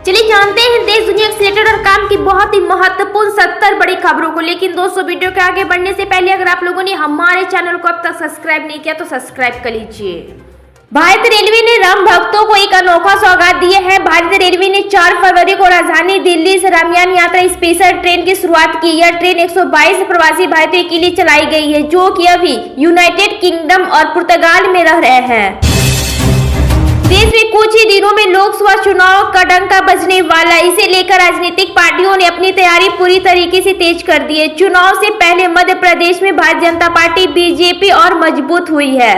चलिए जानते हैं देश दुनिया से रिलेटेड और काम की बहुत ही महत्वपूर्ण 70 बड़ी खबरों को। लेकिन दोस्तों वीडियो के आगे बढ़ने से पहले अगर आप लोगों ने हमारे चैनल को अब तक सब्सक्राइब नहीं किया तो सब्सक्राइब कर लीजिए। भारतीय रेलवे ने राम भक्तों को एक अनोखा सौगात दिया है। भारतीय रेलवे ने 4 फरवरी को राजधानी दिल्ली से रामयान यात्रा स्पेशल ट्रेन की शुरुआत की। यह ट्रेन 122 प्रवासी भारतीयों के लिए चलाई गई है जो कि अभी यूनाइटेड किंगडम और पुर्तगाल में रह रहे हैं। देश में कुछ ही दिनों में लोकसभा चुनाव का डंका बजने वाला, इसे लेकर राजनीतिक पार्टियों ने अपनी तैयारी पूरी तरीके से तेज कर दी है। चुनाव से पहले मध्य प्रदेश में भारतीय जनता पार्टी बीजेपी और मजबूत हुई है।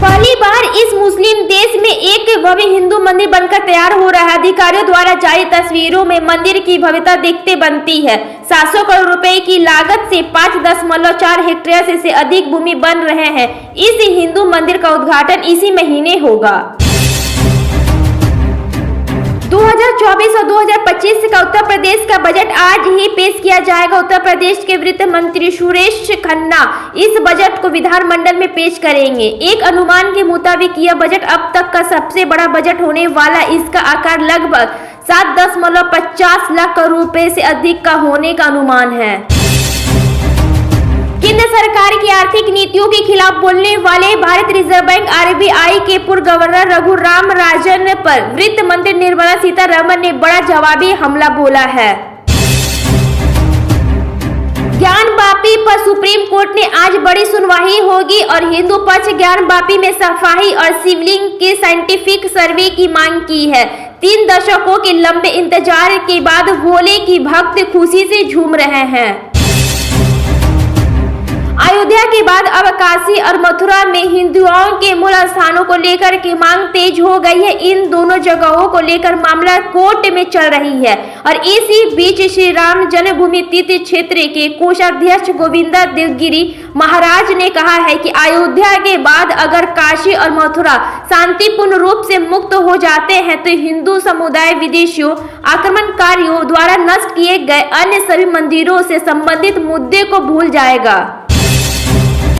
पहली बार इस मुस्लिम देश में एक भव्य हिंदू मंदिर बनकर तैयार हो रहा है। अधिकारियों द्वारा जारी तस्वीरों में मंदिर की भव्यता देखते बनती है। 700 करोड़ रुपए की लागत से 5.4 हेक्टेयर से अधिक भूमि बन रहे हैं। इस हिंदू मंदिर का उद्घाटन इसी महीने होगा। 2024 और 2025 का उत्तर प्रदेश का बजट आज ही पेश किया जाएगा। उत्तर प्रदेश के वित्त मंत्री सुरेश खन्ना इस बजट को विधानमंडल में पेश करेंगे। एक अनुमान के मुताबिक यह बजट अब तक का सबसे बड़ा बजट होने वाला। इसका आकार लगभग 7.50 लाख करोड़ रुपए से अधिक का होने का अनुमान है। केंद्र सरकार की आर्थिक नीतियों के खिलाफ बोलने वाले भारतीय रिजर्व बैंक आरबीआई के पूर्व गवर्नर रघुराम राजन पर वित्त मंत्री निर्मला सीतारमण ने बड़ा जवाबी हमला बोला है। ज्ञानवापी पर सुप्रीम कोर्ट ने आज बड़ी सुनवाई होगी और हिंदू पक्ष ज्ञानवापी में सफाई और शिवलिंग के साइंटिफिक सर्वे की मांग की है। 3 दशकों के लंबे इंतजार के बाद भोले की भक्त खुशी से झूम रहे हैं। अयोध्या के बाद अब काशी और मथुरा में हिंदुओं के मूल स्थानों को लेकर की मांग तेज हो गई है। इन दोनों जगहों को लेकर मामला कोर्ट में चल रही है और इसी बीच श्री राम जन्मभूमि तीर्थ क्षेत्र के कोषाध्यक्ष गोविंदा देवगिरी महाराज ने कहा है कि अयोध्या के बाद अगर काशी और मथुरा शांतिपूर्ण रूप से मुक्त हो जाते हैं तो हिंदू समुदाय विदेशियों आक्रमणकारियों द्वारा नष्ट किए गए अन्य सभी मंदिरों से संबंधित मुद्दे को भूल जाएगा।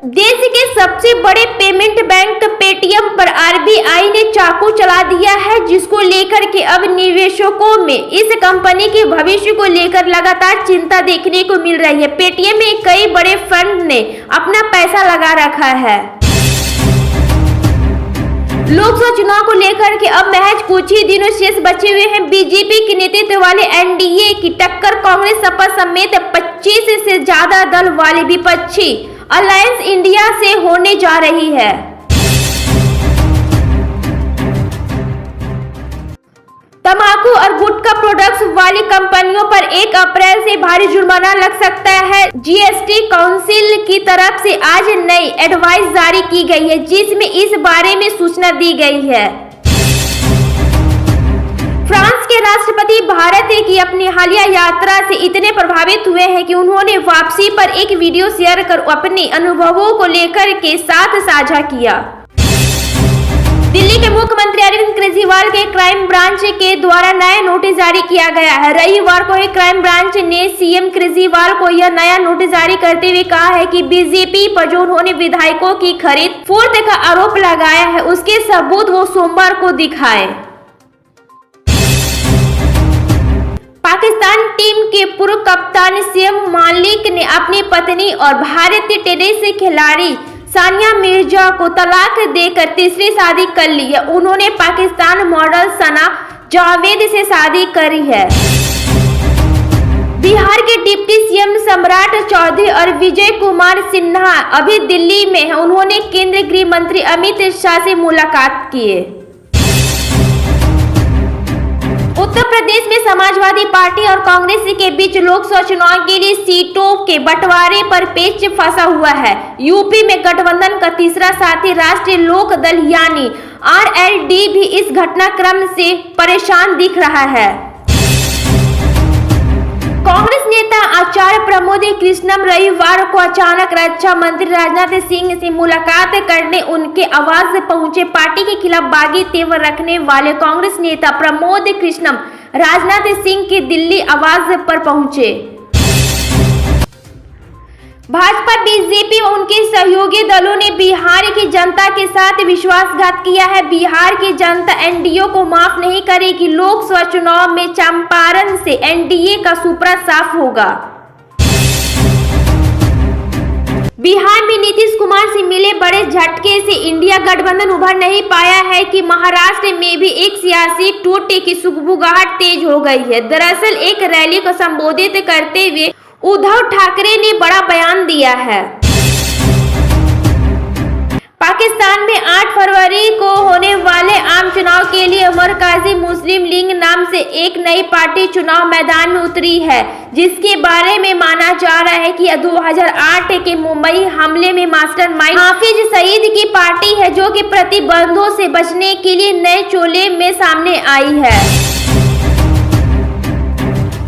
देश के सबसे बड़े पेमेंट बैंक पेटीएम पर आरबीआई ने चाकू चला दिया है, जिसको लेकर के अब निवेशकों में इस कंपनी के भविष्य को लेकर लगातार चिंता देखने को मिल रही है। पेटीएम में कई बड़े फंड ने अपना पैसा लगा रखा है। लोकसभा चुनाव को लेकर के अब महज कुछ ही दिनों शेष बचे हुए हैं। बीजेपी के नेतृत्व वाले एनडीए की टक्कर कांग्रेस सपा समेत 25 से ज्यादा दल वाले विपक्षी अलायंस इंडिया से होने जा रही है। तंबाकू और गुटखा प्रोडक्ट्स वाली कंपनियों पर 1 अप्रैल से भारी जुर्माना लग सकता है। जीएसटी काउंसिल की तरफ से आज नई एडवाइस जारी की गई है, जिसमें इस बारे में सूचना दी गई है। फ्रांस के राष्ट्रपति भारत की अपनी हालिया यात्रा से इतने प्रभावित हुए हैं कि उन्होंने वापसी पर एक वीडियो शेयर कर अपने अनुभवों को लेकर के साथ साझा किया। दिल्ली के मुख्यमंत्री अरविंद केजरीवाल के क्राइम ब्रांच के द्वारा नया नोटिस जारी किया गया है। रविवार को एक क्राइम ब्रांच ने सीएम केजरीवाल को यह नया नोटिस जारी करते हुए कहा है कि बीजेपी पर जो उन्होंने विधायकों की खरीद फरोख्त का आरोप लगाया है उसके सबूत वो सोमवार को दिखाए। पाकिस्तान टीम के पूर्व कप्तान शोएब मालिक ने अपनी पत्नी और भारतीय टेनिस खिलाड़ी सानिया मिर्जा को तलाक देकर तीसरी शादी कर ली है। उन्होंने पाकिस्तान मॉडल सना जावेद से शादी करी है। बिहार के डिप्टी सीएम सम्राट चौधरी और विजय कुमार सिन्हा अभी दिल्ली में हैं। उन्होंने केंद्रीय गृह मंत्री अमित शाह से मुलाकात की है। उत्तर प्रदेश में समाजवादी पार्टी और कांग्रेस के बीच लोकसभा चुनाव के लिए सीटों के बंटवारे पर पेच फंसा हुआ है। यूपी में गठबंधन का तीसरा साथी राष्ट्रीय लोक दल यानी आरएलडी भी इस घटनाक्रम से परेशान दिख रहा है। कांग्रेस नेता आचार्य प्रमोद कृष्णम रविवार को अचानक रक्षा मंत्री राजनाथ सिंह से मुलाकात करने उनके आवास पहुंचे। पार्टी के खिलाफ बागी तेवर रखने वाले कांग्रेस नेता प्रमोद कृष्णम राजनाथ सिंह के दिल्ली आवास पर पहुंचे। भाजपा, बीजेपी और उनके सहयोगी दलों ने बिहार की जनता के साथ विश्वासघात किया है। बिहार की जनता एनडीए को माफ नहीं करेगी। लोकसभा चुनाव में चंपारण से एनडीए का सुपड़ा साफ होगा। बिहार में नीतीश कुमार से मिले बड़े झटके से इंडिया गठबंधन उभर नहीं पाया है कि महाराष्ट्र में भी एक सियासी टूटे की सुगबुगाहट तेज हो गई है। दरअसल एक रैली को संबोधित करते हुए उद्धव ठाकरे ने बड़ा बयान दिया है। पाकिस्तान में 8 फरवरी को होने वाले आम चुनाव के लिए मरकजी मुस्लिम लीग नाम से एक नई पार्टी चुनाव मैदान में उतरी है, जिसके बारे में माना जा रहा है कि 2008 के मुंबई हमले में मास्टरमाइंड हाफिज सईद की पार्टी है, जो कि प्रतिबंधों से बचने के लिए नए चोले में सामने आई है।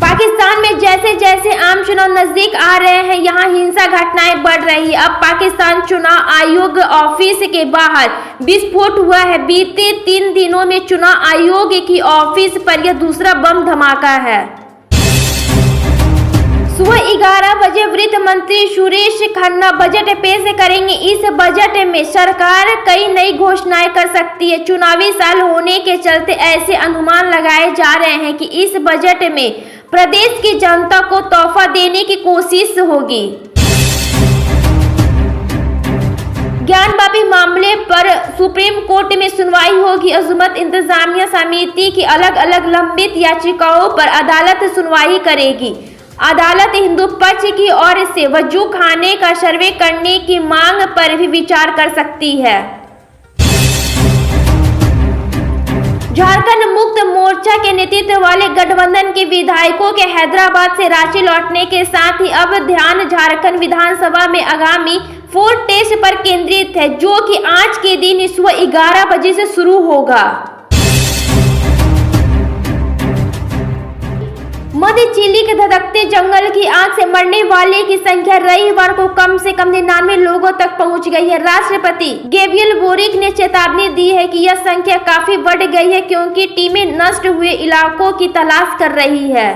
पाकिस्तान में जैसे जैसे आम चुनाव नजदीक आ रहे हैं, यहाँ हिंसा घटनाएं बढ़ रही है। अब पाकिस्तान चुनाव आयोग ऑफिस के बाहर विस्फोट हुआ है। बीते 3 दिनों में चुनाव आयोग की ऑफिस पर यह दूसरा बम धमाका है। सुबह 11 बजे वित्त मंत्री सुरेश खन्ना बजट पेश करेंगे। इस बजट में सरकार कई नई घोषणाएं कर सकती है। चुनावी साल होने के चलते ऐसे अनुमान लगाए जा रहे हैं कि इस बजट में प्रदेश की जनता को तोहफा देने की कोशिश होगी। ज्ञानवापी मामले पर सुप्रीम कोर्ट में सुनवाई होगी। अजमत इंतजामिया समिति की अलग अलग लंबित याचिकाओं पर अदालत सुनवाई करेगी। अदालत हिंदू पक्ष की ओर से वजू खाने का सर्वे करने की मांग पर भी विचार कर सकती है। झारखंड मुक्त मोर्चा के नेतृत्व वाले गठबंधन के विधायकों के हैदराबाद से रांची लौटने के साथ ही अब ध्यान झारखंड विधानसभा में आगामी फ्लोर टेस्ट पर केंद्रित है, जो कि आज के दिन सुबह 11 बजे से शुरू होगा। मध्य चिली के धधकते जंगल की आग से मरने वाले की संख्या रविवार को कम से कम 99 लोगों तक पहुंच गई है। राष्ट्रपति गेब्रियल बोरिक ने चेतावनी दी है कि यह संख्या काफी बढ़ गई है, क्योंकि टीमें नष्ट हुए इलाकों की तलाश कर रही है।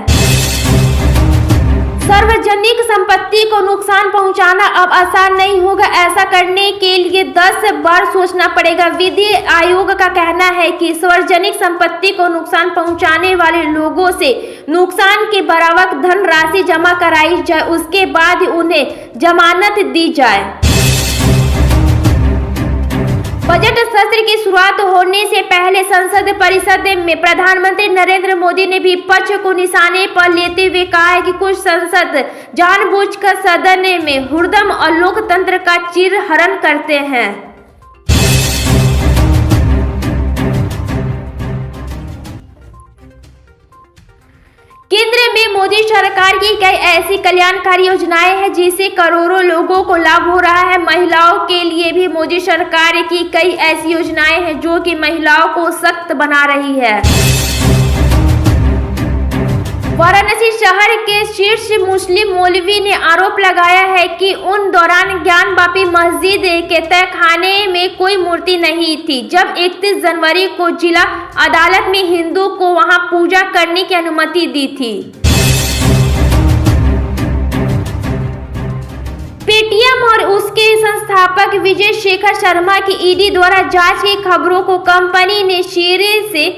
सार्वजनिक संपत्ति को नुकसान पहुंचाना अब आसान नहीं होगा। ऐसा करने के लिए 10 बार सोचना पड़ेगा। विधि आयोग का कहना है कि सार्वजनिक संपत्ति को नुकसान पहुंचाने वाले लोगों से नुकसान के बराबर धनराशि जमा कराई जाए, उसके बाद उन्हें जमानत दी जाए। बजट सत्र की शुरुआत होने से पहले संसद परिषद में प्रधानमंत्री नरेंद्र मोदी ने विपक्ष को निशाने पर लेते हुए कहा है कि कुछ सांसद जानबूझकर सदन में हुड़दंग और लोकतंत्र का चीरहरण करते हैं। केंद्र में मोदी सरकार की कई ऐसी कल्याणकारी योजनाएं हैं जिससे करोड़ों लोगों को लाभ हो रहा है। महिलाओं के लिए भी मोदी सरकार की कई ऐसी योजनाएं हैं जो कि महिलाओं को सशक्त बना रही है। वाराणसी शहर के शीर्ष मुस्लिम मौलवी ने आरोप लगाया है कि उन दौरान ज्ञानवापी मस्जिद के तहखाने में कोई मूर्ति नहीं थी, जब 31 जनवरी को जिला अदालत में हिंदू को वहां पूजा करने की अनुमति दी थी। पेटीएम और उसके संस्थापक विजय शेखर शर्मा की ईडी द्वारा जांच की खबरों को कंपनी ने सिरे से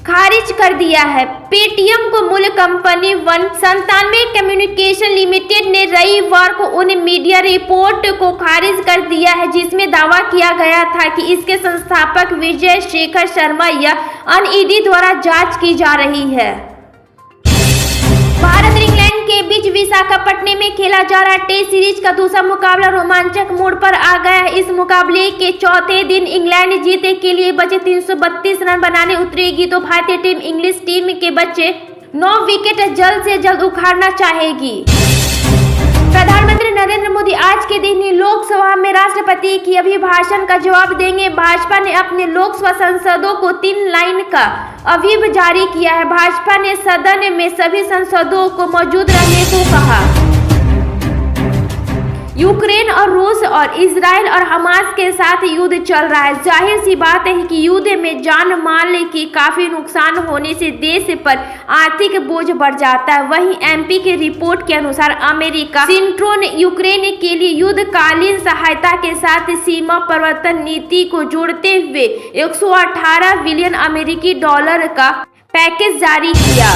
खारिज कर दिया है। पेटीएम को मूल कंपनी 197 कम्युनिकेशन लिमिटेड ने रविवार को उन मीडिया रिपोर्ट को खारिज कर दिया है जिसमें दावा किया गया था कि इसके संस्थापक विजय शेखर शर्मा या अन्य ईडी द्वारा जांच की जा रही है। भारत और इंग्लैंड के बीच विशाखापट्टनम में खेला जा रहा टेस्ट सीरीज का दूसरा मुकाबला रोमांचक मोड़ पर आ गया है। इस मुकाबले के चौथे दिन इंग्लैंड जीतने के लिए बचे 332 रन बनाने उतरेगी, तो भारतीय टीम इंग्लिश टीम के बचे 9 विकेट जल्द से जल्द उखाड़ना चाहेगी। प्रधानमंत्री नरेंद्र मोदी आज के दिन ही लोकसभा में राष्ट्रपति की अभिभाषण का जवाब देंगे। भाजपा ने अपने लोकसभा सांसदों को 3 लाइन का व्हिप जारी किया है। भाजपा ने सदन में सभी सांसदों को मौजूद रहने को कहा। यूक्रेन और रूस और इजराइल और हमास के साथ युद्ध चल रहा है। जाहिर सी बात है कि युद्ध में जान माल की काफी नुकसान होने से देश पर आर्थिक बोझ बढ़ जाता है। वहीं एमपी की रिपोर्ट के अनुसार अमेरिका सिंट्रोन यूक्रेन के लिए युद्धकालीन सहायता के साथ सीमा परिवर्तन नीति को जोड़ते हुए 118 बिलियन अमेरिकी डॉलर का पैकेज जारी किया।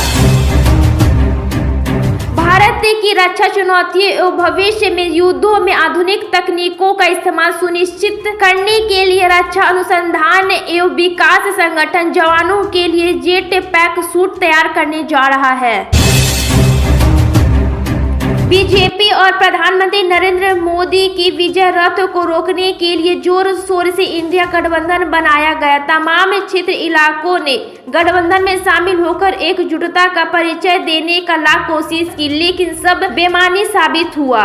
भारत की रक्षा चुनौतियों एवं भविष्य में युद्धों में आधुनिक तकनीकों का इस्तेमाल सुनिश्चित करने के लिए रक्षा अनुसंधान एवं विकास संगठन जवानों के लिए जेट पैक सूट तैयार करने जा रहा है। बीजेपी और प्रधानमंत्री नरेंद्र मोदी की विजय रथ को रोकने के लिए जोर शोर से इंडिया गठबंधन बनाया गया। तमाम क्षेत्र इलाकों ने गठबंधन में शामिल होकर एकजुटता का परिचय देने का लाख कोशिश की, लेकिन सब बेमानी साबित हुआ।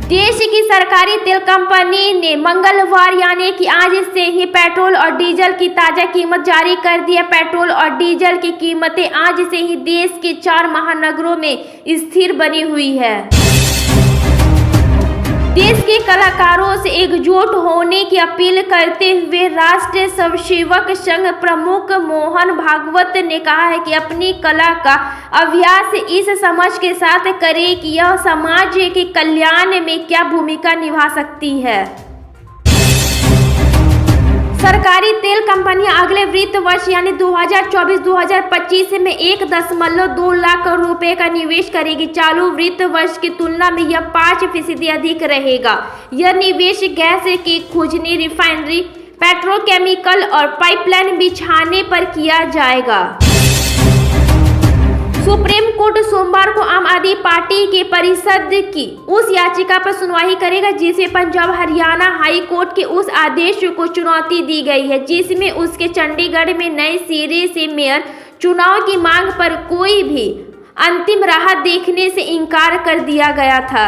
देश की सरकारी तेल कंपनी ने मंगलवार यानी कि आज से ही पेट्रोल और डीजल की ताजा कीमत जारी कर दी है। पेट्रोल और डीजल की कीमतें आज से ही देश के 4 महानगरों में स्थिर बनी हुई है। देश के कलाकारों से एकजुट होने की अपील करते हुए राष्ट्रीय स्वयंसेवक संघ प्रमुख मोहन भागवत ने कहा है कि अपनी कला का अभ्यास इस समझ के साथ करें कि यह समाज के कल्याण में क्या भूमिका निभा सकती है। सरकारी तेल कंपनियां अगले वित्त वर्ष यानी 2024-2025 में 1.2 लाख रुपए का निवेश करेगी। चालू वित्त वर्ष की तुलना में यह 5% अधिक रहेगा। यह निवेश गैस की खोजने, रिफाइनरी, पेट्रोकेमिकल और पाइपलाइन बिछाने पर किया जाएगा। सुप्रीम कोर्ट सोमवार को आम आदमी पार्टी के परिषद की उस याचिका पर सुनवाई करेगा जिसे पंजाब हरियाणा हाई कोर्ट के उस आदेश को चुनौती दी गई है जिसमें उसके चंडीगढ़ में नए सिरे से मेयर चुनाव की मांग पर कोई भी अंतिम राहत देखने से इनकार कर दिया गया था।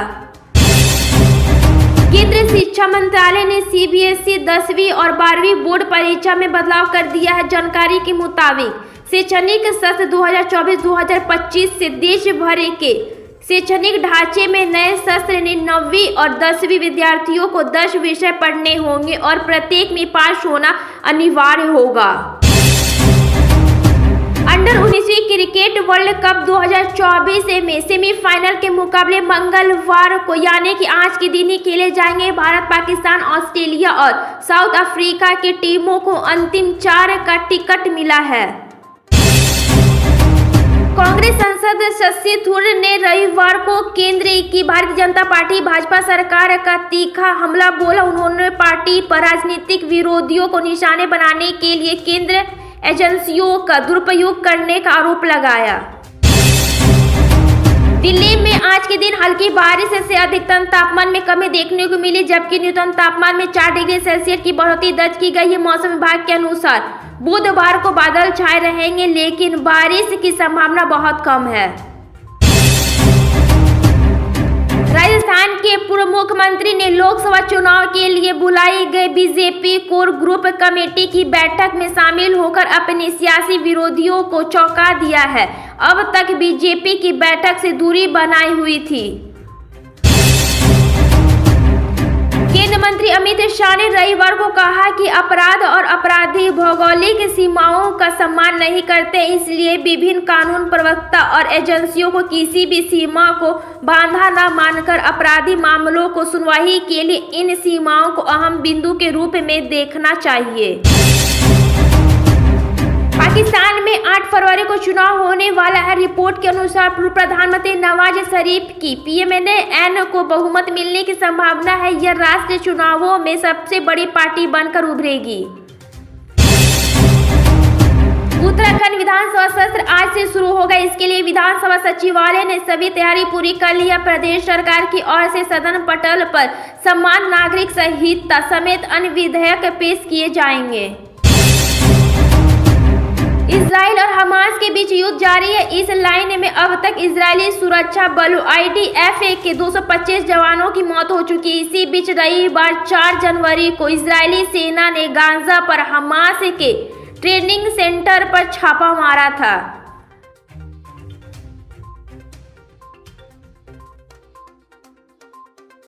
केंद्रीय शिक्षा मंत्रालय ने सीबीएसई 10वीं और 12वीं बोर्ड परीक्षा में बदलाव कर दिया है। जानकारी के मुताबिक शैक्षणिक सत्र 2024-2025 से देश भर के शैक्षणिक ढांचे में नए सत्र ने 9वीं और 10वीं विद्यार्थियों को 10 विषय पढ़ने होंगे और प्रत्येक में पास होना अनिवार्य होगा। अंडर 19 क्रिकेट वर्ल्ड कप 2024 में सेमीफाइनल के मुकाबले मंगलवार को यानी कि आज के दिन ही खेले जाएंगे। भारत, पाकिस्तान, ऑस्ट्रेलिया और साउथ अफ्रीका की टीमों को अंतिम 4 का टिकट मिला है। कांग्रेस सांसद शशि थरूर ने रविवार को केंद्र की भारतीय जनता पार्टी भाजपा सरकार का तीखा हमला बोला। उन्होंने पार्टी पर राजनीतिक विरोधियों को निशाने बनाने के लिए केंद्र एजेंसियों का दुरुपयोग करने का आरोप लगाया। दिल्ली में आज के दिन हल्की बारिश से अधिकतम तापमान में कमी देखने को मिली जबकि न्यूनतम तापमान में 4 डिग्री सेल्सियस की बढ़ोतरी दर्ज की गई है। मौसम विभाग के अनुसार बुधवार को बादल छाए रहेंगे लेकिन बारिश की संभावना बहुत कम है। राजस्थान के पूर्व मुख्यमंत्री ने लोकसभा चुनाव के लिए बुलाई गई बीजेपी कोर ग्रुप कमेटी की बैठक में शामिल होकर अपने सियासी विरोधियों को चौंका दिया है। अब तक बीजेपी की बैठक से दूरी बनाई हुई थी। केंद्रीय मंत्री अमित शाह ने रविवार को कहा कि अपराध और अपराधी भौगोलिक सीमाओं का सम्मान नहीं करते, इसलिए विभिन्न कानून प्रवक्ता और एजेंसियों को किसी भी सीमा को बांधा न मानकर अपराधी मामलों को सुनवाई के लिए इन सीमाओं को अहम बिंदु के रूप में देखना चाहिए। पाकिस्तान में 8 फरवरी को चुनाव होने वाला है। रिपोर्ट के अनुसार पूर्व प्रधानमंत्री नवाज शरीफ की पीएमएल को बहुमत मिलने की संभावना है। यह राष्ट्रीय चुनावों में सबसे बड़ी पार्टी बनकर उभरेगी। उत्तराखंड विधानसभा सत्र आज से शुरू होगा। इसके लिए विधानसभा सचिवालय ने सभी तैयारी पूरी कर ली है। प्रदेश सरकार की ओर से सदन पटल पर समान नागरिक संहिता समेत अन्य विधेयक पेश किए जाएंगे। इजराइल और हमास के बीच युद्ध जारी है। इस लाइन में अब तक इजरायली सुरक्षा बलों IDF के 225 जवानों की मौत हो चुकी है। इसी बीच रविवार 4 जनवरी को इजरायली सेना ने गाजा पर हमास के ट्रेनिंग सेंटर पर छापा मारा था।